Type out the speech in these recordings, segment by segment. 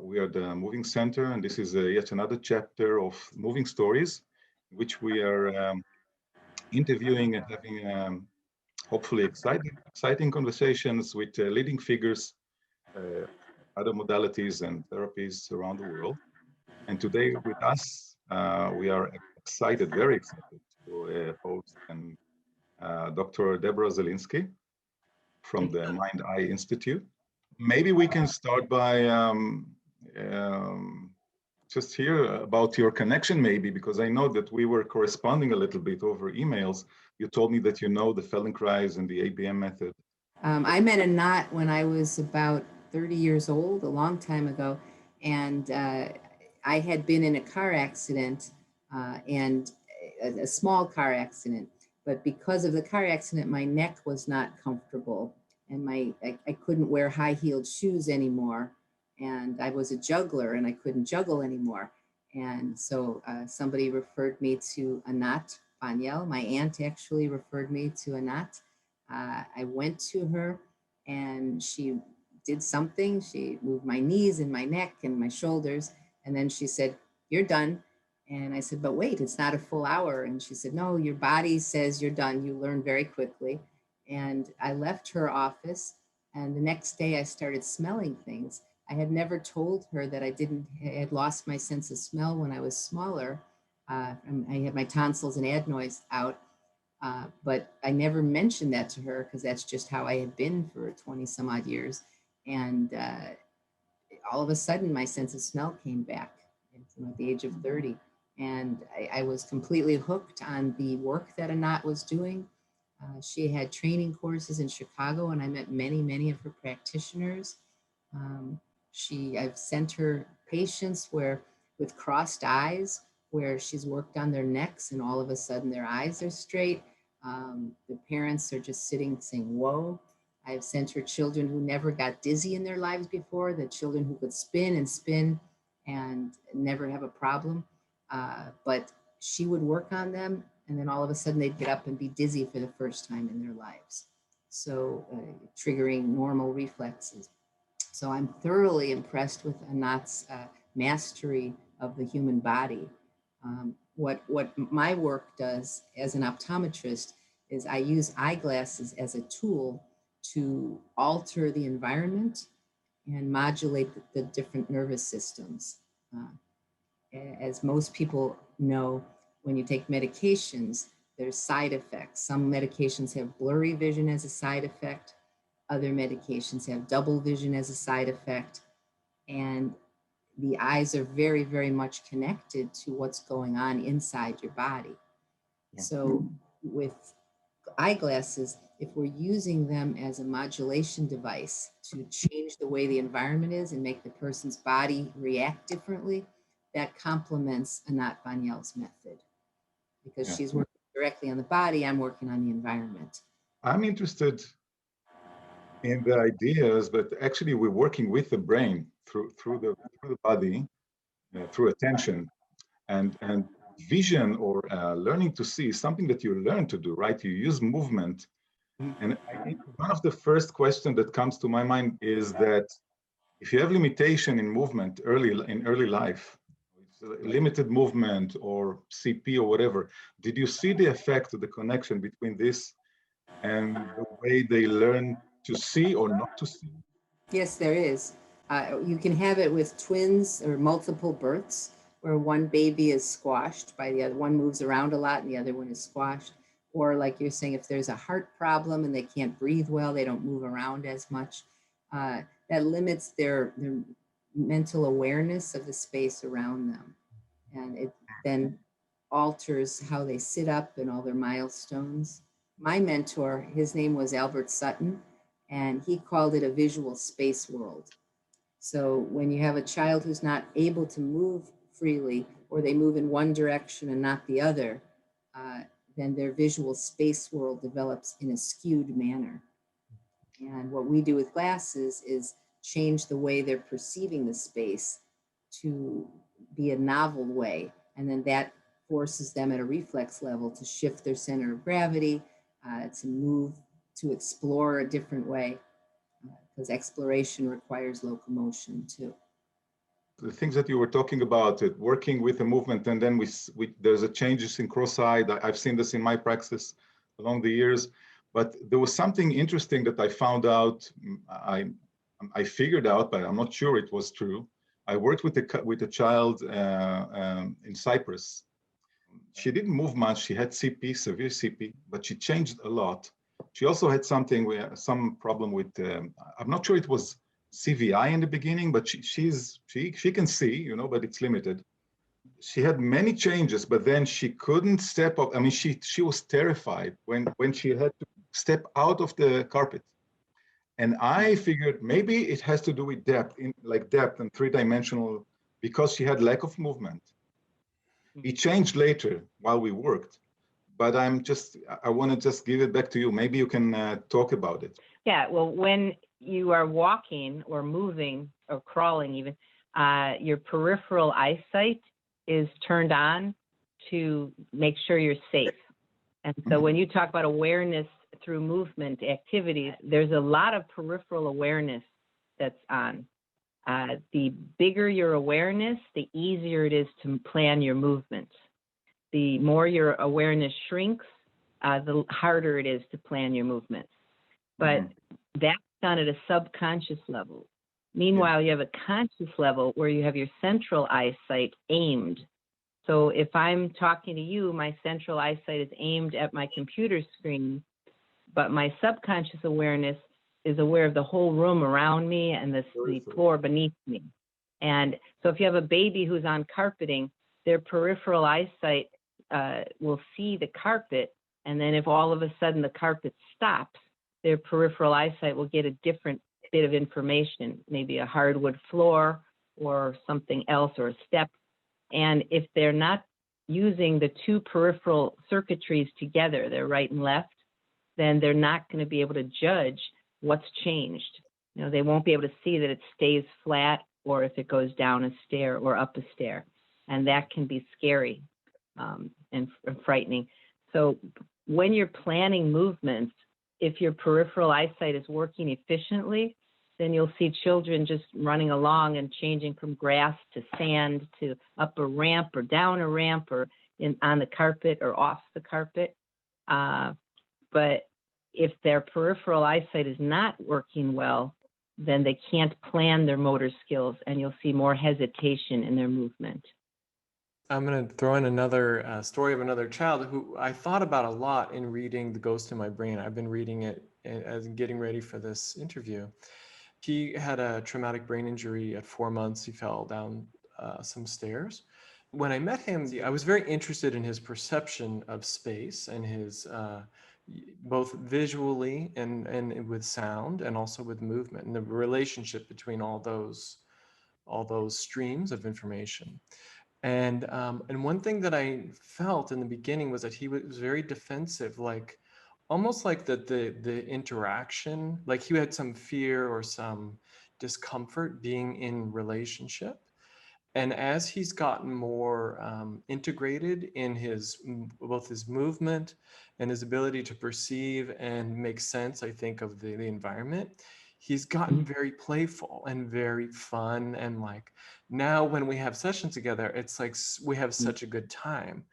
We are the Moving Center, and this is yet another chapter of Moving Stories, in which we are interviewing and having hopefully exciting conversations with leading figures, other modalities and therapies around the world. And today with us, we are excited, very excited to host Dr. Deborah Zelinsky from the Mind Eye Institute. Maybe we can start by just hear about your connection, maybe, because I know that we were corresponding a little bit over emails. You told me that you know the Feldenkrais and the ABM method. I met Anat when I was about 30 years old, a long time ago, and I had been in a car accident and a small car accident, but because of the car accident, my neck was not comfortable, and I couldn't wear high-heeled shoes anymore, and I was a juggler, and I couldn't juggle anymore, and so somebody referred me to Anat Banyel. My aunt actually referred me to Anat. I went to her, and she did something. She moved my knees and my neck and my shoulders, and then she said, "You're done." And I said, "But wait, it's not a full hour." And she said, "No, your body says you're done. You learn very quickly." And I left her office, and the next day I started smelling things. I had never told her that I had lost my sense of smell when I was smaller. I had my tonsils and adenoids out, but I never mentioned that to her because that's just how I had been for 20 some odd years. And all of a sudden, my sense of smell came back at the age of 30. And I was completely hooked on the work that Anat was doing. She had training courses in Chicago, and I met many of her practitioners. I've sent her patients with crossed eyes, where she's worked on their necks, and all of a sudden their eyes are straight. The parents are just sitting saying, "Whoa." I've sent her children who never got dizzy in their lives before, the children who could spin and spin and never have a problem. But she would work on them, and then all of a sudden they'd get up and be dizzy for the first time in their lives. So triggering normal reflexes. So I'm thoroughly impressed with Anat's mastery of the human body. What my work does as an optometrist is I use eyeglasses as a tool to alter the environment and modulate the different nervous systems. As most people know, when you take medications, there's side effects. Some medications have blurry vision as a side effect. Other medications have double vision as a side effect. And the eyes are very much connected to what's going on inside your body. Yeah. So with eyeglasses, if we're using them as a modulation device to change the way the environment is and make the person's body react differently, that complements Anat Banyel's method. Because she's working directly on the body, I'm working on the environment. I'm interested in the ideas, but actually we're working with the brain through the body, through attention, and vision or learning to see is something that you learn to do, right? You use movement. And I think one of the first questions that comes to my mind is that if you have limitation in movement in early life, limited movement or CP or whatever, did you see the effect of the connection between this and the way they learn to see or not to see? Yes, there is. You can have it with twins or multiple births, where one baby is squashed by the other. One moves around a lot and the other one is squashed. Or like you're saying, if there's a heart problem and they can't breathe well, they don't move around as much. That limits their mental awareness of the space around them. And it then alters how they sit up and all their milestones. My mentor, his name was Albert Sutton, and he called it a visual space world. So when you have a child who's not able to move freely, or they move in one direction and not the other, then their visual space world develops in a skewed manner. And what we do with glasses is change the way they're perceiving the space to be a novel way. And then that forces them at a reflex level to shift their center of gravity, to move, to explore a different way, because exploration requires locomotion too. The things that you were talking about, it, working with the movement, and then there's a changes in cross-eyed. I've seen this in my practice along the years, but there was something interesting that I found out. I figured out, but I'm not sure it was true. I worked with a child in Cyprus. She didn't move much. She had CP, severe CP, but she changed a lot. She also had some problem with. I'm not sure it was CVI in the beginning, but she can see, you know, but it's limited. She had many changes, but then she couldn't step up. I mean, she was terrified when she had to step out of the carpet. And I figured maybe it has to do with depth, depth and three-dimensional, because she had lack of movement. It changed later while we worked, but I want to just give it back to you. Maybe you can talk about it. Yeah, well, when you are walking or moving or crawling even, your peripheral eyesight is turned on to make sure you're safe. And so when you talk about awareness through movement activities, there's a lot of peripheral awareness that's on. The bigger your awareness, the easier it is to plan your movements. The more your awareness shrinks, the harder it is to plan your movements. But that's done at a subconscious level. Meanwhile, you have a conscious level where you have your central eyesight aimed. So if I'm talking to you, my central eyesight is aimed at my computer screen, but my subconscious awareness is aware of the whole room around me and the floor beneath me. And so if you have a baby who's on carpeting, their peripheral eyesight will see the carpet, and then if all of a sudden the carpet stops, their peripheral eyesight will get a different bit of information, maybe a hardwood floor or something else or a step. And if they're not using the two peripheral circuitries together, their right and left, then they're not going to be able to judge what's changed. You know, they won't be able to see that it stays flat or if it goes down a stair or up a stair. And that can be scary and frightening. So when you're planning movements, if your peripheral eyesight is working efficiently, then you'll see children just running along and changing from grass to sand to up a ramp or down a ramp or on the carpet or off the carpet. But if their peripheral eyesight is not working well, then they can't plan their motor skills, and you'll see more hesitation in their movement. I'm going to throw in another story of another child who I thought about a lot in reading The Ghost in My Brain. I've been reading it as getting ready for this interview. He had a traumatic brain injury at 4 months. He fell down some stairs. When I met him, I was very interested in his perception of space and his both visually and with sound and also with movement and the relationship between all those streams of information. And one thing that I felt in the beginning was that he was very defensive, like almost like the interaction, like he had some fear or some discomfort being in relationship. And as he's gotten more integrated in both his movement and his ability to perceive and make sense, I think, of the environment, he's gotten very playful and very fun. And like now when we have sessions together, it's like we have such a good time.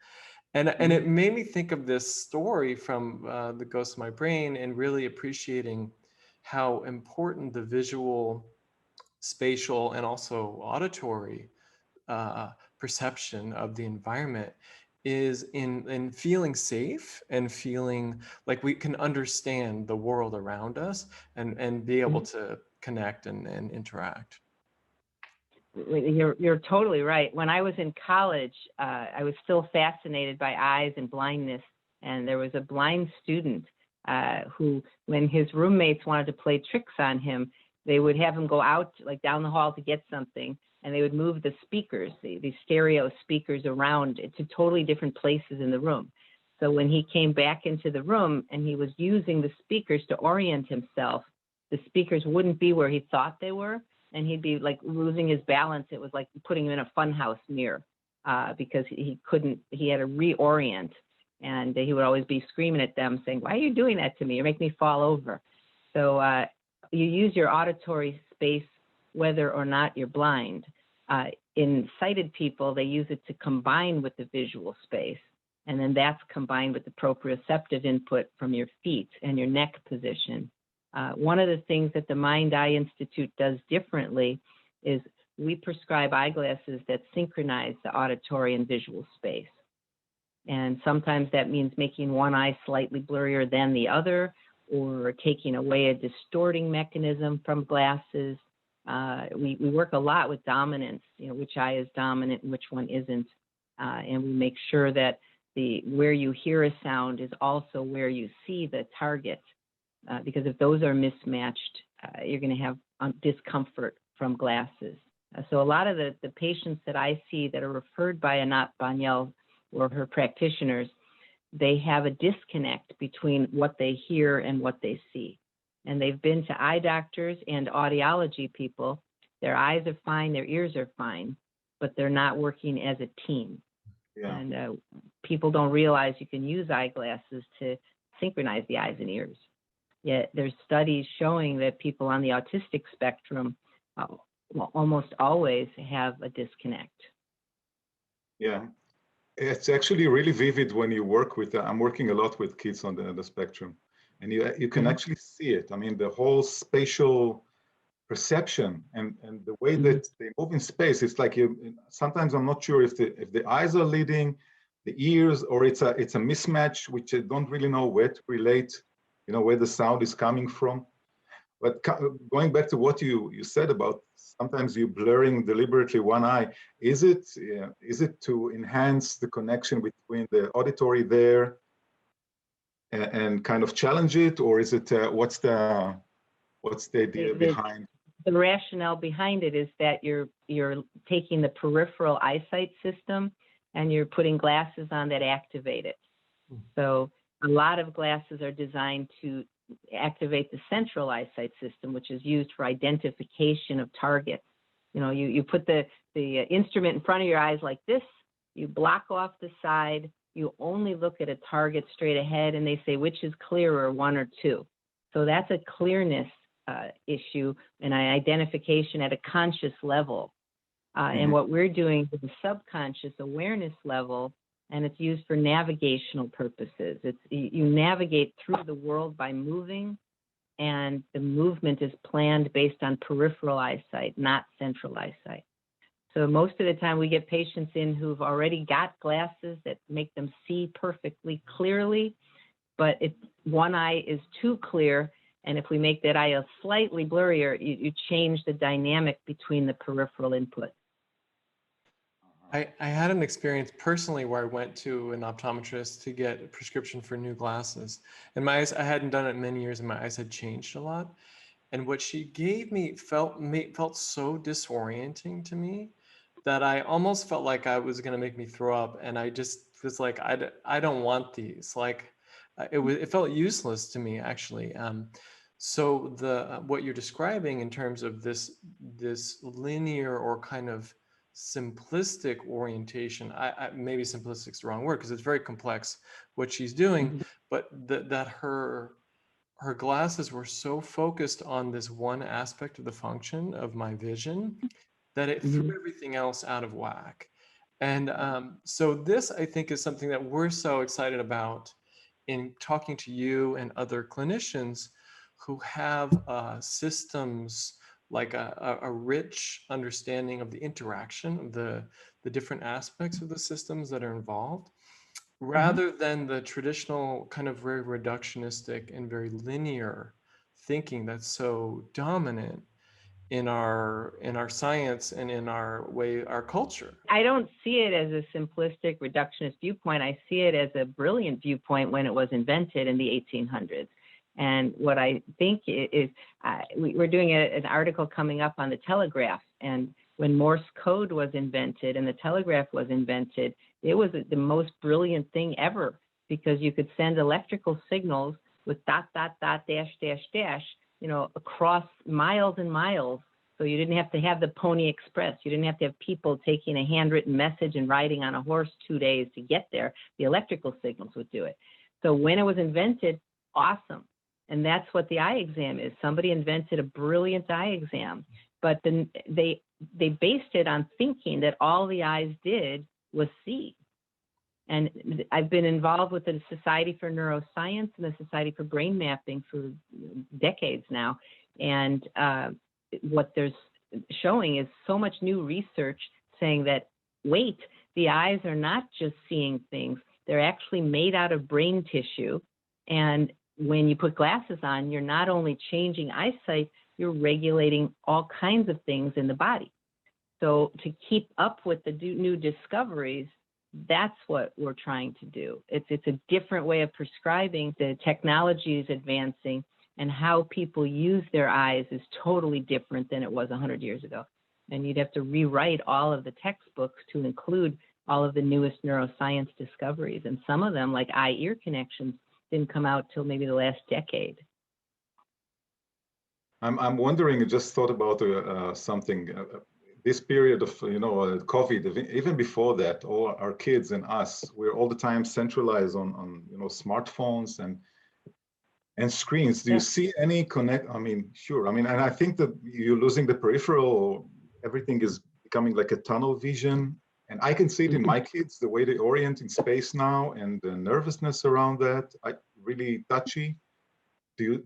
And it made me think of this story from The Ghost of My Brain and really appreciating how important the visual, spatial, and also auditory perception of the environment is in feeling safe and feeling like we can understand the world around us and be able to connect and interact. You're totally right. When I was in college, I was still fascinated by eyes and blindness. And there was a blind student who, when his roommates wanted to play tricks on him, they would have him go out like down the hall to get something, and they would move the speakers, these stereo speakers around to totally different places in the room. So when he came back into the room and he was using the speakers to orient himself, the speakers wouldn't be where he thought they were, and he'd be like losing his balance. It was like putting him in a funhouse mirror because he had to reorient. And he would always be screaming at them saying, "Why are you doing that to me? You're making me fall over." So you use your auditory space whether or not you're blind. In sighted people, they use it to combine with the visual space. And then that's combined with the proprioceptive input from your feet and your neck position. One of the things that the Mind Eye Institute does differently is we prescribe eyeglasses that synchronize the auditory and visual space. And sometimes that means making one eye slightly blurrier than the other, or taking away a distorting mechanism from glasses. We work a lot with dominance, which eye is dominant and which one isn't. And we make sure that where you hear a sound is also where you see the target. Because if those are mismatched, you're going to have discomfort from glasses. So a lot of the patients that I see that are referred by Anat Banyel or her practitioners, they have a disconnect between what they hear and what they see. And they've been to eye doctors and audiology people. Their eyes are fine, their ears are fine, but they're not working as a team. Yeah. And people don't realize you can use eyeglasses to synchronize the eyes and ears. Yet there's studies showing that people on the autistic spectrum almost always have a disconnect. Yeah, it's actually really vivid when you work with, I'm working a lot with kids on the spectrum, and you can actually see it. I mean, the whole spatial perception and the way that they move in space, it's like sometimes I'm not sure if the eyes are leading, the ears, or it's a mismatch, which I don't really know where to relate, where the sound is coming from. But going back to what you said about sometimes you blurring deliberately one eye, is it to enhance the connection between the auditory there and kind of challenge it, or is it what's the idea behind? The rationale behind it is that you're taking the peripheral eyesight system and you're putting glasses on that activate it. So a lot of glasses are designed to activate the central eyesight system, which is used for identification of targets. You put the instrument in front of your eyes like this, you block off the side, you only look at a target straight ahead, and they say which is clearer, 1 or 2. So that's a clearness issue and an identification at a conscious level. And what we're doing is a subconscious awareness level, and it's used for navigational purposes. You navigate through the world by moving, and the movement is planned based on peripheral eyesight, not central eyesight. So most of the time we get patients in who've already got glasses that make them see perfectly clearly, but if one eye is too clear, and if we make that eye slightly blurrier, you change the dynamic between the peripheral input. I had an experience personally where I went to an optometrist to get a prescription for new glasses. And my eyes, I hadn't done it in many years, and my eyes had changed a lot. And what she gave me felt so disorienting to me that I almost felt like I was going to make me throw up. And I just was like, I don't want these. Like, it felt useless to me, actually. So what you're describing in terms of this linear or kind of simplistic orientation, maybe simplistic is the wrong word because it's very complex what she's doing, but that her glasses were so focused on this one aspect of the function of my vision that it threw everything else out of whack. And so this, I think, is something that we're so excited about in talking to you and other clinicians who have systems, like a rich understanding of the interaction of the different aspects of the systems that are involved, rather than the traditional kind of very reductionistic and very linear thinking that's so dominant in our science and in our culture. I don't see it as a simplistic reductionist viewpoint. I see it as a brilliant viewpoint when it was invented in the 1800s. And what I think is, we're doing an article coming up on the telegraph. And when Morse code was invented and the telegraph was invented, it was the most brilliant thing ever, because you could send electrical signals with dot, dot, dot, dash, dash, dash, across miles and miles. So you didn't have to have the Pony Express. You didn't have to have people taking a handwritten message and riding on a horse 2 days to get there. The electrical signals would do it. So when it was invented, awesome. And that's what the eye exam is. Somebody invented a brilliant eye exam. but then they based it on thinking that all the eyes did was see. And I've been involved with the Society for Neuroscience and the Society for Brain Mapping for decades now. And what there's showing is so much new research saying that, wait, the eyes are not just seeing things, they're actually made out of brain tissue. And when you put glasses on, you're not only changing eyesight, you're regulating all kinds of things in the body. So to keep up with the new discoveries, that's what we're trying to do. It's a different way of prescribing. The technology is advancing, and how people use their eyes is totally different than it was 100 years ago. And you'd have to rewrite all of the textbooks to include all of the newest neuroscience discoveries. And some of them, like eye-ear connections, didn't come out till maybe the last decade. I'm wondering, I just thought about something. This period of, COVID, even before that, all our kids and us, we're all the time centralized on smartphones and screens. Do you see any connect? I mean, sure. I mean, and I think that you're losing the peripheral. Everything is becoming like a tunnel vision. And I can see it in my kids, the way they orient in space now, and the nervousness around that, really touchy. Do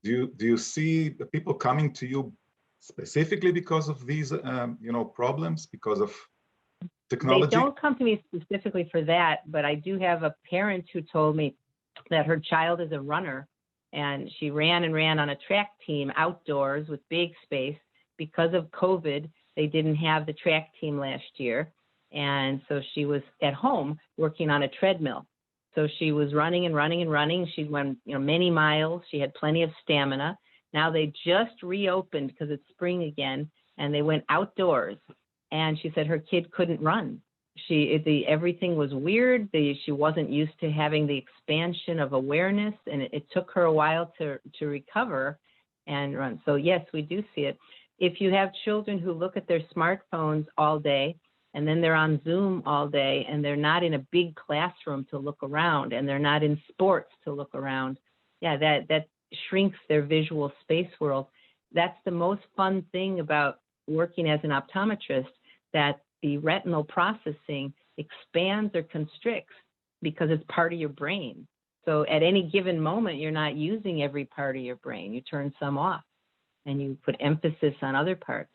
you see the people coming to you specifically because of these, problems, because of technology? They don't come to me specifically for that, but I do have a parent who told me that her child is a runner, and she ran and ran on a track team outdoors with big space. Because of COVID, they didn't have the track team last year, and so she was at home working on a treadmill. So she was running and running and running. She went, many miles. She had plenty of stamina. Now they just reopened because it's spring again, and they went outdoors. And she said her kid couldn't run. Everything was weird. She wasn't used to having the expansion of awareness, and it took her a while to recover and run. So yes, we do see it. If you have children who look at their smartphones all day, and then they're on Zoom all day, and they're not in a big classroom to look around, and they're not in sports to look around, that shrinks their visual space world. That's the most fun thing about working as an optometrist, that the retinal processing expands or constricts because it's part of your brain. So at any given moment, you're not using every part of your brain. You turn some off, and you put emphasis on other parts.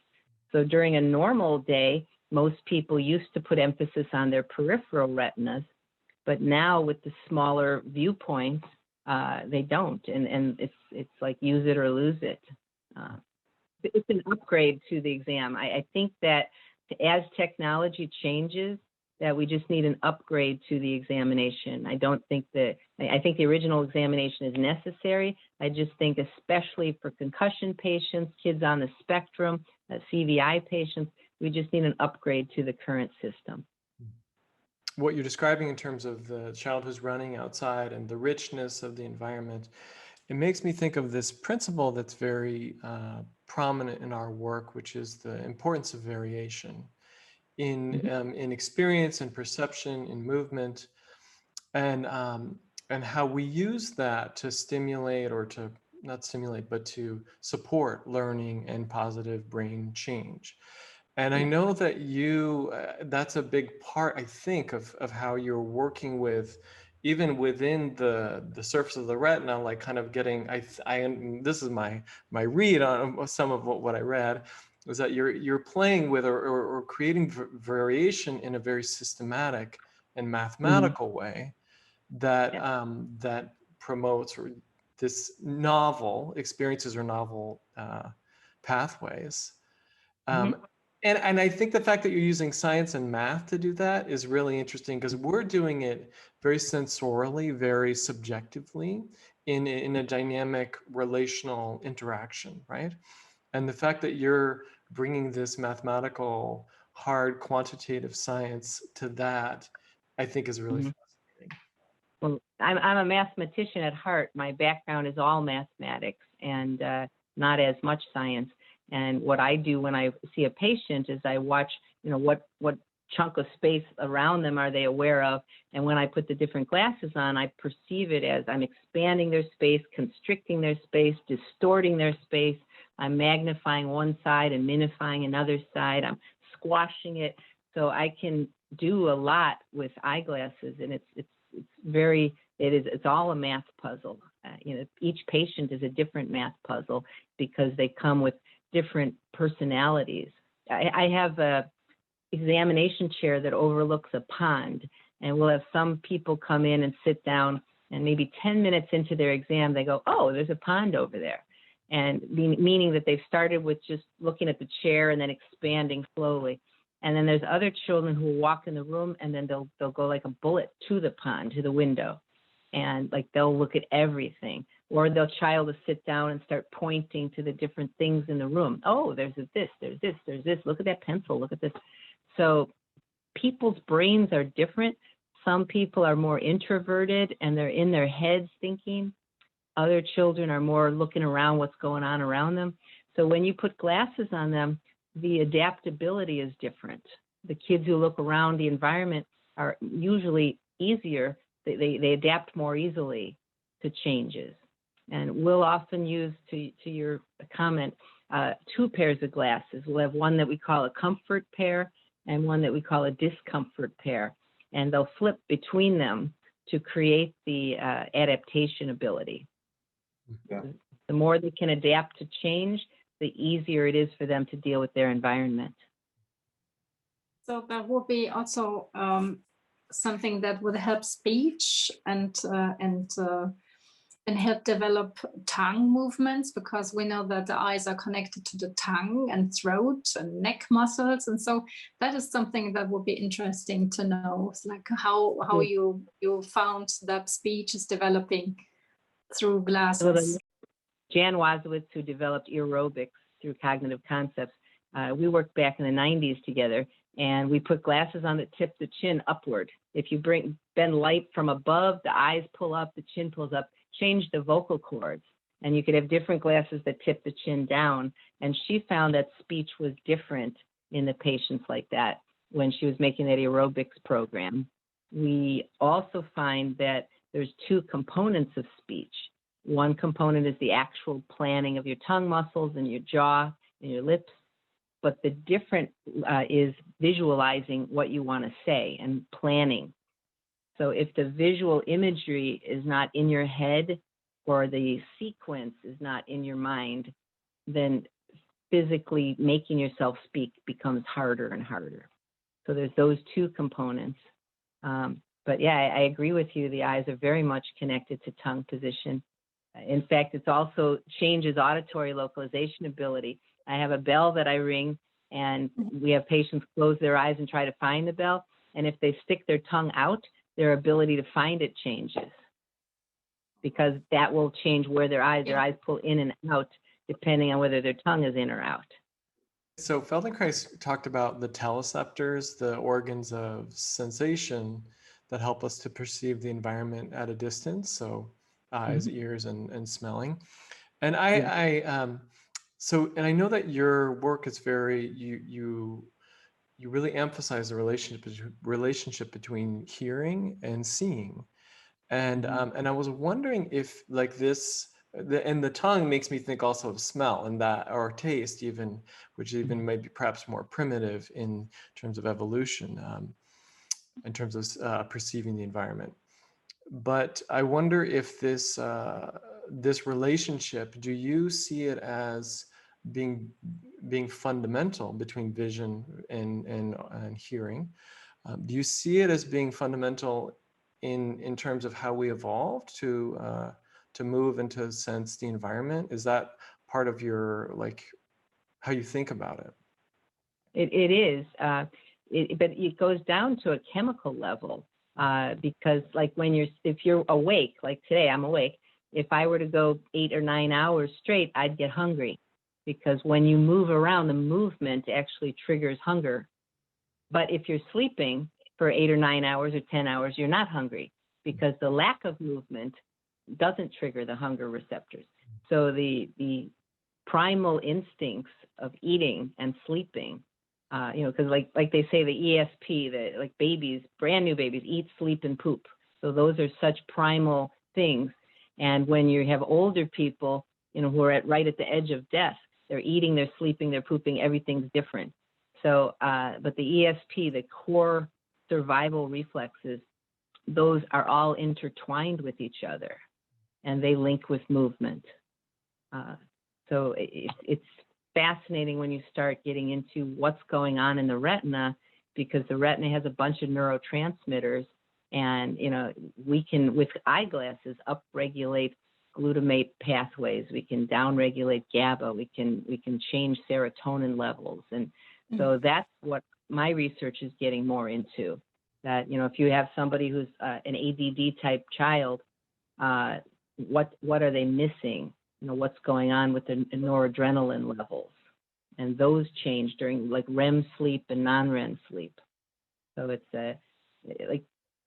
So during a normal day, most people used to put emphasis on their peripheral retinas, but now with the smaller viewpoints, they don't, and it's like use it or lose it. It's an upgrade to the exam. I think that as technology changes, that we just need an upgrade to the examination. I think the original examination is necessary. I just think, especially for concussion patients, kids on the spectrum, CVI patients, we just need an upgrade to the current system. What you're describing in terms of the child who's running outside and the richness of the environment, it makes me think of this principle that's very prominent in our work, which is the importance of variation in experience and perception, in movement, and how we use that to stimulate, or to not stimulate, but to support learning and positive brain change. And I know that that's a big part, I think, of how you're working with, even within the surface of the retina, like kind of getting, this is my read on some of what I read, was that you're playing with or creating variation in a very systematic and mathematical way that promotes this novel experiences or novel pathways. And I think the fact that you're using science and math to do that is really interesting, because we're doing it very sensorially, very subjectively in a dynamic relational interaction, right? And the fact that you're bringing this mathematical, hard quantitative science to that, I think is really fascinating. Well, I'm a mathematician at heart. My background is all mathematics and not as much science. And what I do when I see a patient is I watch, what chunk of space around them are they aware of? And when I put the different glasses on, I perceive it as I'm expanding their space, constricting their space, distorting their space, I'm magnifying one side and minifying another side. I'm squashing it. So I can do a lot with eyeglasses, and it's all a math puzzle. Each patient is a different math puzzle because they come with different personalities. I have a examination chair that overlooks a pond, and we'll have some people come in and sit down, and maybe 10 minutes into their exam, they go, oh, there's a pond over there. And meaning that they've started with just looking at the chair and then expanding slowly. And then there's other children who walk in the room, and then they'll go like a bullet to the pond, to the window. And like they'll look at everything. Or they'll child will sit down and start pointing to the different things in the room. Oh, there's this, there's this, there's this. Look at that pencil, look at this. So people's brains are different. Some people are more introverted and they're in their heads thinking. Other children are more looking around what's going on around them. So when you put glasses on them, the adaptability is different. The kids who look around the environment are usually easier. They adapt more easily to changes. And we'll often use, to your comment, 2 pairs of glasses. We'll have one that we call a comfort pair and one that we call a discomfort pair. And they'll flip between them to create the adaptation ability. Yeah. The more they can adapt to change, the easier it is for them to deal with their environment. So that would be also something that would help speech and help develop tongue movements, because we know that the eyes are connected to the tongue and throat and neck muscles, and so that is something that would be interesting to know. It's like how you found that speech is developing through glasses. Jan Wazowitz, who developed aerobics through cognitive concepts, we worked back in the 90s together, and we put glasses on that tip the chin upward. If you bend light from above, the eyes pull up, the chin pulls up, change the vocal cords. And you could have different glasses that tip the chin down. And she found that speech was different in the patients like that when she was making that aerobics program. We also find that there's 2 components of speech. One component is the actual planning of your tongue muscles and your jaw and your lips. But the different is visualizing what you want to say and planning. So if the visual imagery is not in your head or the sequence is not in your mind, then physically making yourself speak becomes harder and harder. So there's those 2 components. But yeah, I agree with you. The eyes are very much connected to tongue position. In fact, it also changes auditory localization ability. I have a bell that I ring, and we have patients close their eyes and try to find the bell. And if they stick their tongue out, their ability to find it changes, because that will change where their eyes pull in and out depending on whether their tongue is in or out. So Feldenkrais talked about the teleceptors, the organs of sensation that help us to perceive the environment at a distance. So eyes, ears, and smelling. And so I know that your work is very, you really emphasize the relationship between hearing and seeing. And I was wondering if like this, and the tongue makes me think also of smell and that, or taste even, which even maybe perhaps more primitive in terms of evolution, in terms of perceiving the environment. But I wonder if this relationship, do you see it as being fundamental between vision and hearing? Do you see it as being fundamental in terms of how we evolved to move and to sense the environment? Is that part of your, like, how you think about it? It is, but it goes down to a chemical level, because like if you're awake, like today I'm awake, if I were to go 8 or 9 hours straight, I'd get hungry, because when you move around, the movement actually triggers hunger. But if you're sleeping for 8 or 9 hours or 10 hours, you're not hungry, because the lack of movement doesn't trigger the hunger receptors. So the primal instincts of eating and sleeping, because like they say, the ESP, that like babies, brand new babies, eat, sleep, and poop. So those are such primal things. And when you have older people, who are right at the edge of death, They're eating, they're sleeping, they're pooping, everything's different. So, but the ESP, the core survival reflexes, those are all intertwined with each other, and they link with movement. So it's fascinating when you start getting into what's going on in the retina, because the retina has a bunch of neurotransmitters, and we can, with eyeglasses, upregulate glutamate pathways. We can downregulate GABA. We can change serotonin levels, and so that's what my research is getting more into. That if you have somebody who's an ADD type child, what are they missing? What's going on with the noradrenaline levels, and those change during like REM sleep and non-REM sleep. So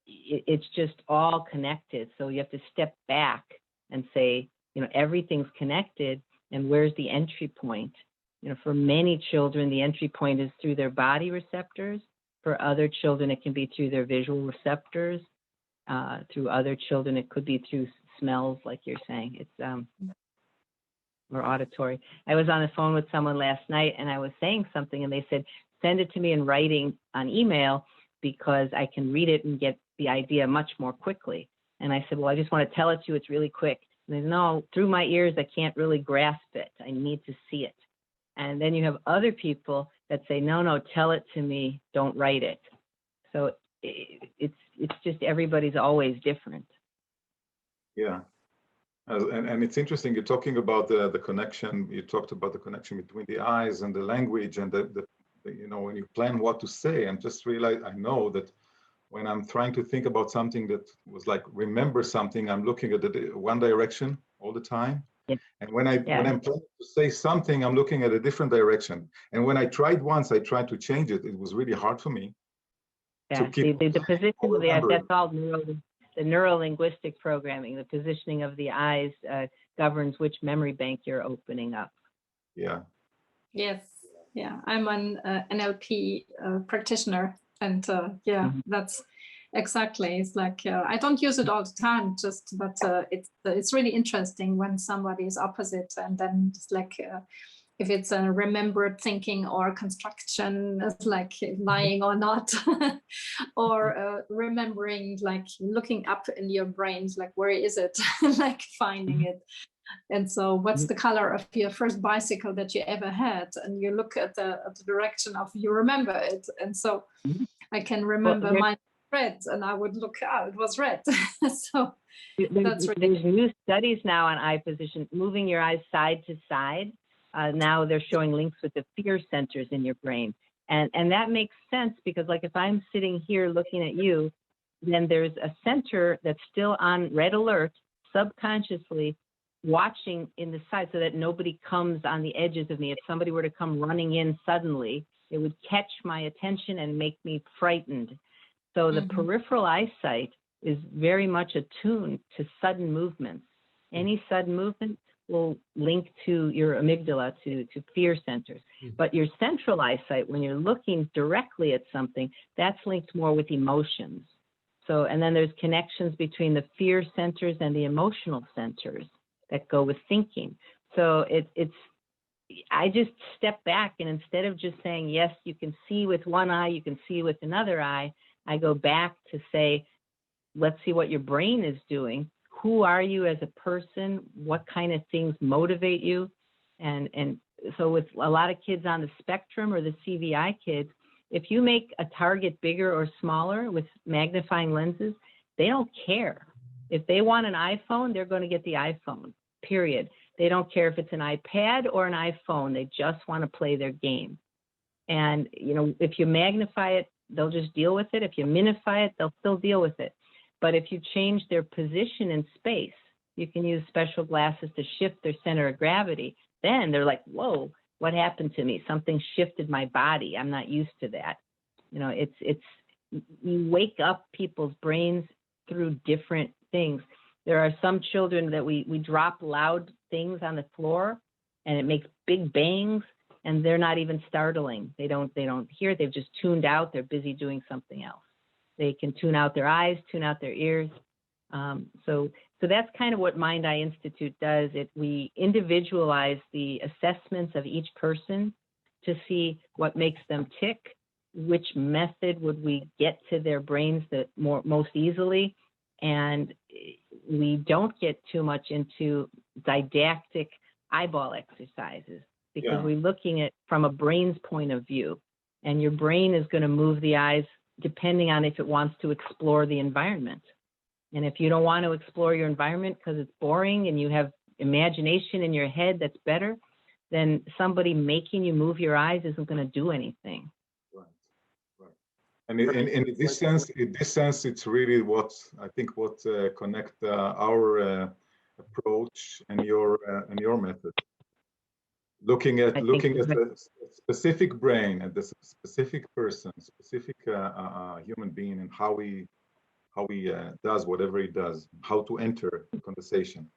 it's just all connected. So you have to step back and say, everything's connected, and where's the entry point? For many children, the entry point is through their body receptors. For other children, it can be through their visual receptors. Through other children, it could be through smells, like you're saying. It's or auditory. I was on the phone with someone last night, and I was saying something, and they said, send it to me in writing on email, because I can read it and get the idea much more quickly. And I said, well, I just want to tell it to you. It's really quick. And they said, no, through my ears, I can't really grasp it. I need to see it. And then you have other people that say, no, tell it to me. Don't write it. So it's just, everybody's always different. Yeah. And it's interesting, you're talking about the connection. You talked about the connection between the eyes and the language, and the when you plan what to say, and just realize, I know that when I'm trying to think about something that was like remember something, I'm looking at the one direction all the time. Yeah. And when I'm planning to say something, I'm looking at a different direction. And when I tried once, I tried to change it. It was really hard for me. Yeah, to keep the position of the eyes, that's all the neuro-linguistic programming. The positioning of the eyes governs which memory bank you're opening up. Yeah. Yes. Yeah, I'm an NLP practitioner, and that's exactly. It's like I don't use it all the time, but it's really interesting when somebody is opposite, and then it's like if it's a remembered thinking or construction, it's like lying or not, or remembering, like looking up in your brains, like where is it, like finding it. And so what's the color of your first bicycle that you ever had? And you look at the direction of, you remember it. And so I can remember my red, and I would look out, it was red. So that's really... There's new studies now on eye position, moving your eyes side to side. Now they're showing links with the fear centers in your brain. And that makes sense, because like if I'm sitting here looking at you, then there's a center that's still on red alert subconsciously, watching in the side so that nobody comes on the edges of me. If somebody were to come running in suddenly, it would catch my attention and make me frightened. So the peripheral eyesight is very much attuned to sudden movements. Any sudden movement will link to your amygdala, to fear centers. But your central eyesight, when you're looking directly at something, that's linked more with emotions. So, and then there's connections between the fear centers and the emotional centers that go with thinking. So I just step back, and instead of just saying, yes, you can see with one eye, you can see with another eye, I go back to say, let's see what your brain is doing. Who are you as a person? What kind of things motivate you? And so with a lot of kids on the spectrum or the CVI kids, if you make a target bigger or smaller with magnifying lenses, they don't care. If they want an iPhone, they're going to get the iPhone, period. They don't care if it's an iPad or an iPhone. They just want to play their game. And, if you magnify it, they'll just deal with it. If you minify it, they'll still deal with it. But if you change their position in space, you can use special glasses to shift their center of gravity. Then they're like, whoa, what happened to me? Something shifted my body. I'm not used to that. You wake up people's brains through different things. There are some children that we drop loud things on the floor, and it makes big bangs, and they're not even startling. They don't hear. They've just tuned out. They're busy doing something else. They can tune out their eyes, tune out their ears. So So that's kind of what Mind Eye Institute does. We individualize the assessments of each person to see what makes them tick, which method would we get to their brains most easily. And we don't get too much into didactic eyeball exercises because we're looking at from a brain's point of view. And your brain is going to move the eyes depending on if it wants to explore the environment. And if you don't want to explore your environment because it's boring and you have imagination in your head that's better, then somebody making you move your eyes isn't going to do anything. Right, right. And in this sense, it's really what I think connect our approach and your method. Looking at a specific brain, at the specific person, specific human being, and how he does whatever he does, how to enter the conversation.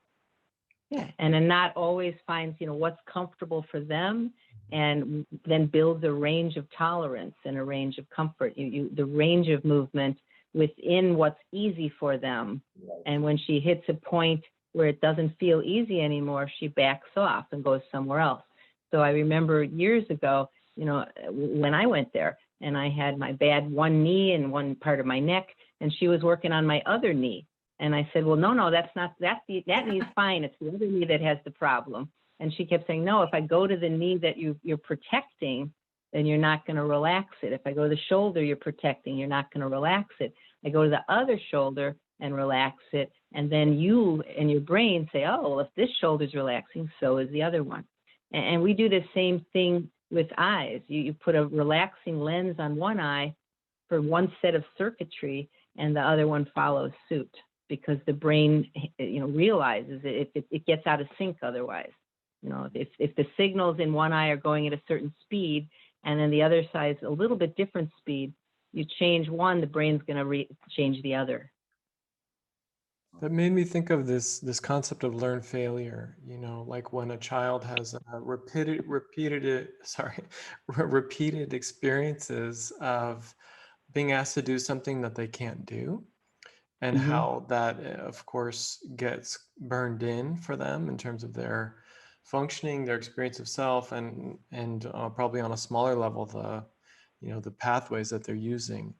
Yeah, and then not always finds what's comfortable for them, and then builds a range of tolerance and a range of comfort. The range of movement within what's easy for them. Right. And when she hits a point where it doesn't feel easy anymore, she backs off and goes somewhere else. So I remember years ago, when I went there and I had my bad one knee and one part of my neck, and she was working on my other knee. And I said, well, no, that knee's fine. It's the other knee that has the problem. And she kept saying, no, if I go to the knee that you're protecting, then you're not going to relax it. If I go to the shoulder you're protecting, you're not going to relax it. I go to the other shoulder and relax it. And then you and your brain say, oh, well, if this shoulder's relaxing, so is the other one. And we do the same thing with eyes. You put a relaxing lens on one eye for one set of circuitry, and the other one follows suit because the brain, realizes it gets out of sync otherwise. If the signals in one eye are going at a certain speed, and then the other side is a little bit different speed, you change one, the brain's going to change the other. That made me think of this concept of learned failure, like when a child has repeated experiences of being asked to do something that they can't do, and how that, of course, gets burned in for them in terms of their functioning, their experience of self, and probably on a smaller level, the pathways that they're using.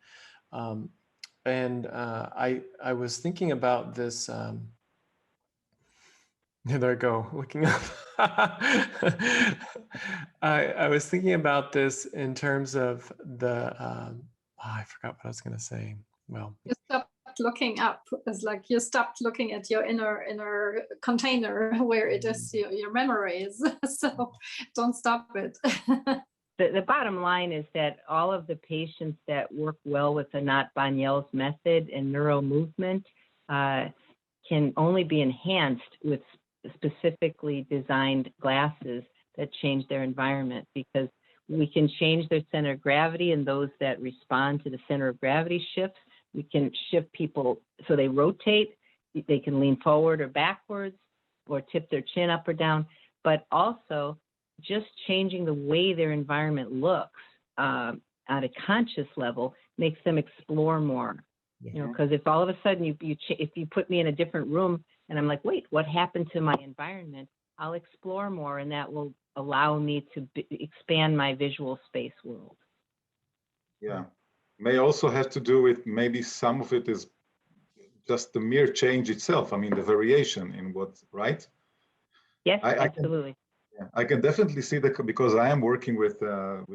And I was thinking about this. There I go, looking up. I was thinking about this in terms of the. I forgot what I was going to say. Well, you stopped looking up. It's like you stopped looking at your inner container where it is your memories. So don't stop it. The bottom line is that all of the patients that work well with the Knott-Banyel's method and neuro movement can only be enhanced with specifically designed glasses that change their environment, because we can change their center of gravity, and those that respond to the center of gravity shifts, we can shift people so they rotate, they can lean forward or backwards or tip their chin up or down, but also just changing the way their environment looks at a conscious level makes them explore more. Because if all of a sudden if you put me in a different room and I'm like, wait, what happened to my environment? I'll explore more, and that will allow me to expand my visual space world. Yeah, may also have to do with maybe some of it is just the mere change itself. I mean, the variation in what, right? Yes, absolutely. I can definitely see that, because I am working with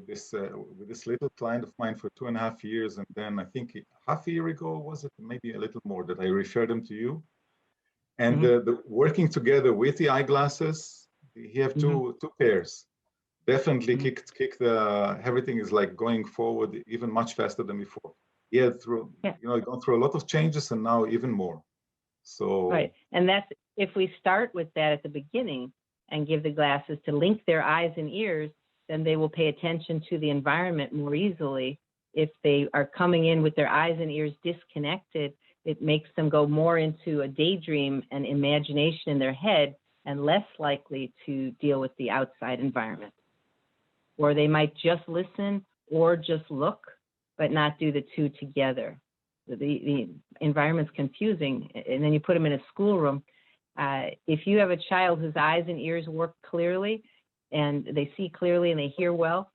this little client of mine for 2.5 years, and then I think half a year ago, was it maybe a little more, that I referred them to you, and the working together with the eyeglasses, he have two pairs. Definitely kick the everything is like going forward even much faster than before. He had gone through a lot of changes, and now even more. So right, and that's if we start with that at the beginning and give the glasses to link their eyes and ears, then they will pay attention to the environment more easily. If they are coming in with their eyes and ears disconnected, it makes them go more into a daydream and imagination in their head, and less likely to deal with the outside environment. Or they might just listen or just look, but not do the two together. the environment's confusing, and then you put them in a schoolroom. If you have a child whose eyes and ears work clearly, and they see clearly and they hear well,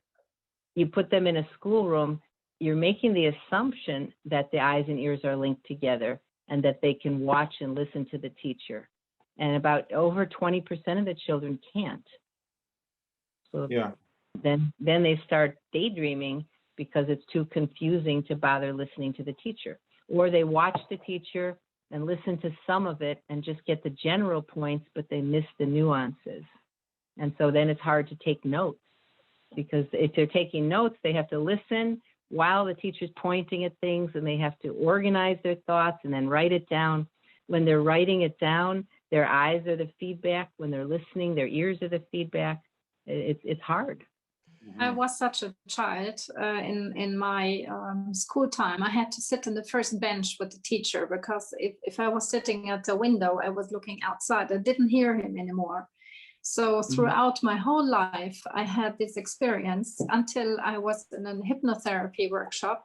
you put them in a schoolroom, you're making the assumption that the eyes and ears are linked together and that they can watch and listen to the teacher. And about over 20% of the children can't. So Yeah. then they start daydreaming because it's too confusing to bother listening to the teacher. Or they watch the teacher and listen to some of it and just get the general points, but they miss the nuances. And so then it's hard to take notes, because if they're taking notes, they have to listen while the teacher's pointing at things, and they have to organize their thoughts and then write it down. When they're writing it down, their eyes are the feedback. When they're listening, their ears are the feedback. It's hard. I was such a child in my school time. I had to sit on the first bench with the teacher, because if I was sitting at the window, I was looking outside. I didn't hear him anymore. So throughout my whole life, I had this experience until I was in a hypnotherapy workshop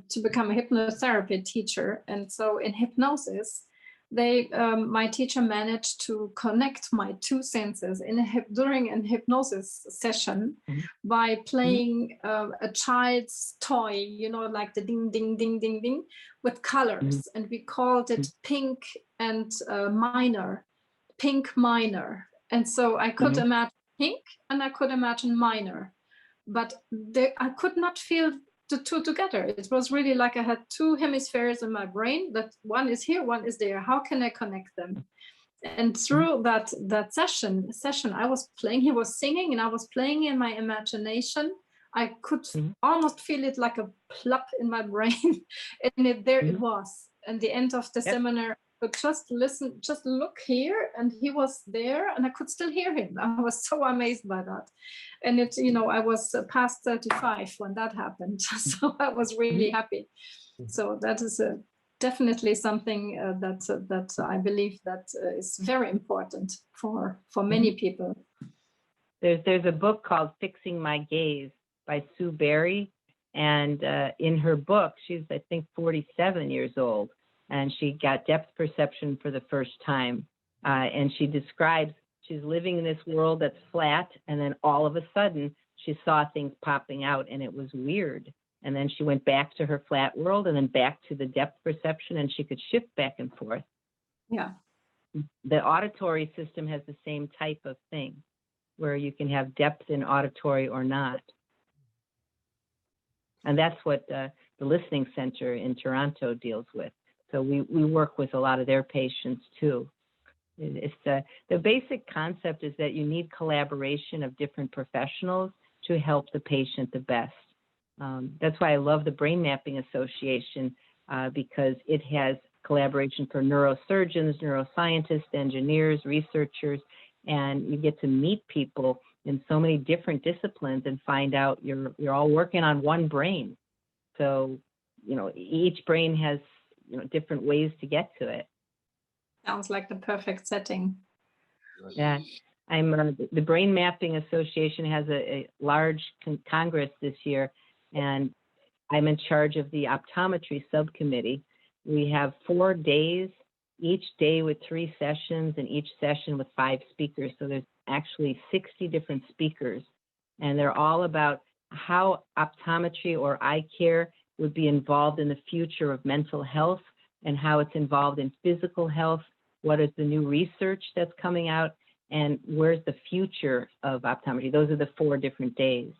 to become a hypnotherapy teacher. And so in hypnosis, my teacher managed to connect my two senses during a hypnosis session by playing a child's toy, like the ding, ding, ding, ding, ding, with colors. And we called it pink and pink minor. And so I could imagine pink and I could imagine minor, but I could not feel the two together. It was really like I had two hemispheres in my brain, that one is here, one is there. How can I connect them? And through that session, I was playing, he was singing, and I was playing in my imagination. I could almost feel it like a plop in my brain, and it was. And the end of the seminar, but just listen, just look here, and he was there, and I could still hear him. I was so amazed by that. And I was past 35 when that happened, so I was really happy. So that is definitely something that I believe that is very important for many people. There's a book called Fixing My Gaze by Sue Berry, and in her book, she's I think 47 years old. And she got depth perception for the first time. And she describes she's living in this world that's flat, and then all of a sudden she saw things popping out, and it was weird. And then she went back to her flat world and then back to the depth perception, and she could shift back and forth. Yeah. The auditory system has the same type of thing, where you can have depth in auditory or not. And that's what the listening center in Toronto deals with. So we work with a lot of their patients too. It's the basic concept is that you need collaboration of different professionals to help the patient the best. That's why I love the Brain Mapping Association, because it has collaboration for neurosurgeons, neuroscientists, engineers, researchers, and you get to meet people in so many different disciplines and find out you're all working on one brain. So, each brain has different ways to get to it. Sounds like the perfect setting. Yeah, the Brain Mapping Association has a large congress this year, and I'm in charge of the optometry subcommittee. We have 4 days, each day with 3 sessions, and each session with 5 speakers. So there's actually 60 different speakers, and they're all about how optometry or eye care would be involved in the future of mental health, and how it's involved in physical health, what is the new research that's coming out, and where's the future of optometry. Those are the 4 different days.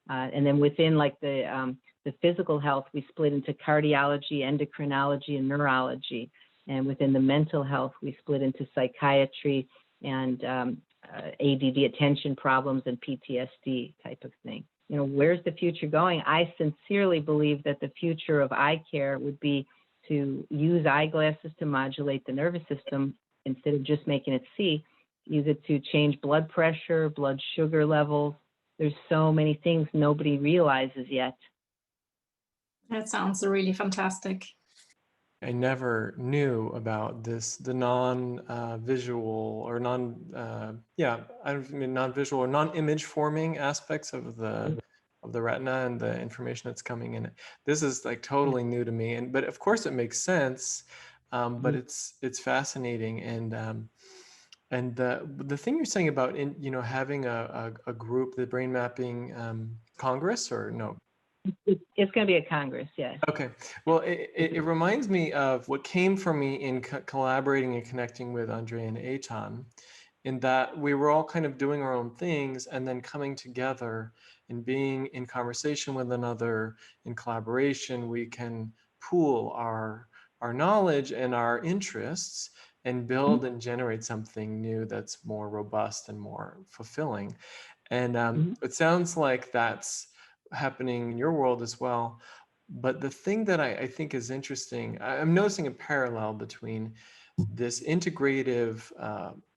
And then within the physical health, we split into cardiology, endocrinology, and neurology. And within the mental health, we split into psychiatry and ADD, attention problems, and PTSD type of thing. Where's the future going? I sincerely believe that the future of eye care would be to use eyeglasses to modulate the nervous system instead of just making it see. Use it to change blood pressure, blood sugar levels. There's so many things nobody realizes yet. That sounds really fantastic. I never knew about the non-visual or non-visual or non-image forming aspects of the the retina and the information that's coming in. This is like totally new to me, but of course it makes sense. But it's fascinating, and the thing you're saying about having a group, the brain mapping Congress, or no? It's going to be a Congress, yeah. Okay. Well, it reminds me of what came from me in collaborating and connecting with Andre and Eitan, in that we were all kind of doing our own things and then coming together and being in conversation with another, in collaboration. We can pool our knowledge and our interests and build and generate something new that's more robust and more fulfilling. And it sounds like that's happening in your world as well. But the thing that I think is interesting, I'm noticing a parallel between this integrative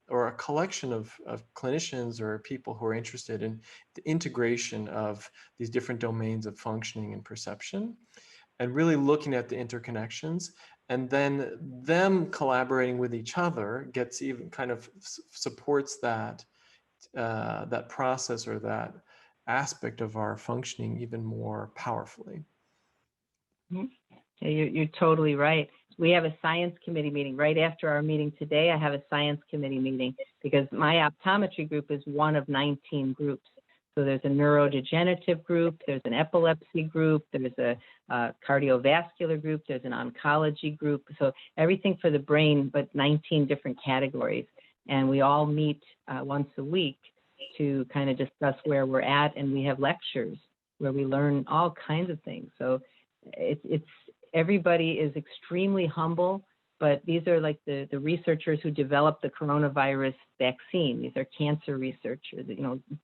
or a collection of clinicians or people who are interested in the integration of these different domains of functioning and perception, and really looking at the interconnections, and then them collaborating with each other gets even kind of supports that that process or that aspect of our functioning even more powerfully. Yeah, you're totally right. We have a science committee meeting right after our meeting today. I have a science committee meeting because my optometry group is one of 19 groups. So there's a neurodegenerative group, there's an epilepsy group, there's a cardiovascular group, there's an oncology group. So everything for the brain, but 19 different categories. And we all meet once a week to kind of discuss where we're at. And we have lectures where we learn all kinds of things. So it's everybody is extremely humble, but these are like the researchers who developed the coronavirus vaccine. These are cancer researchers,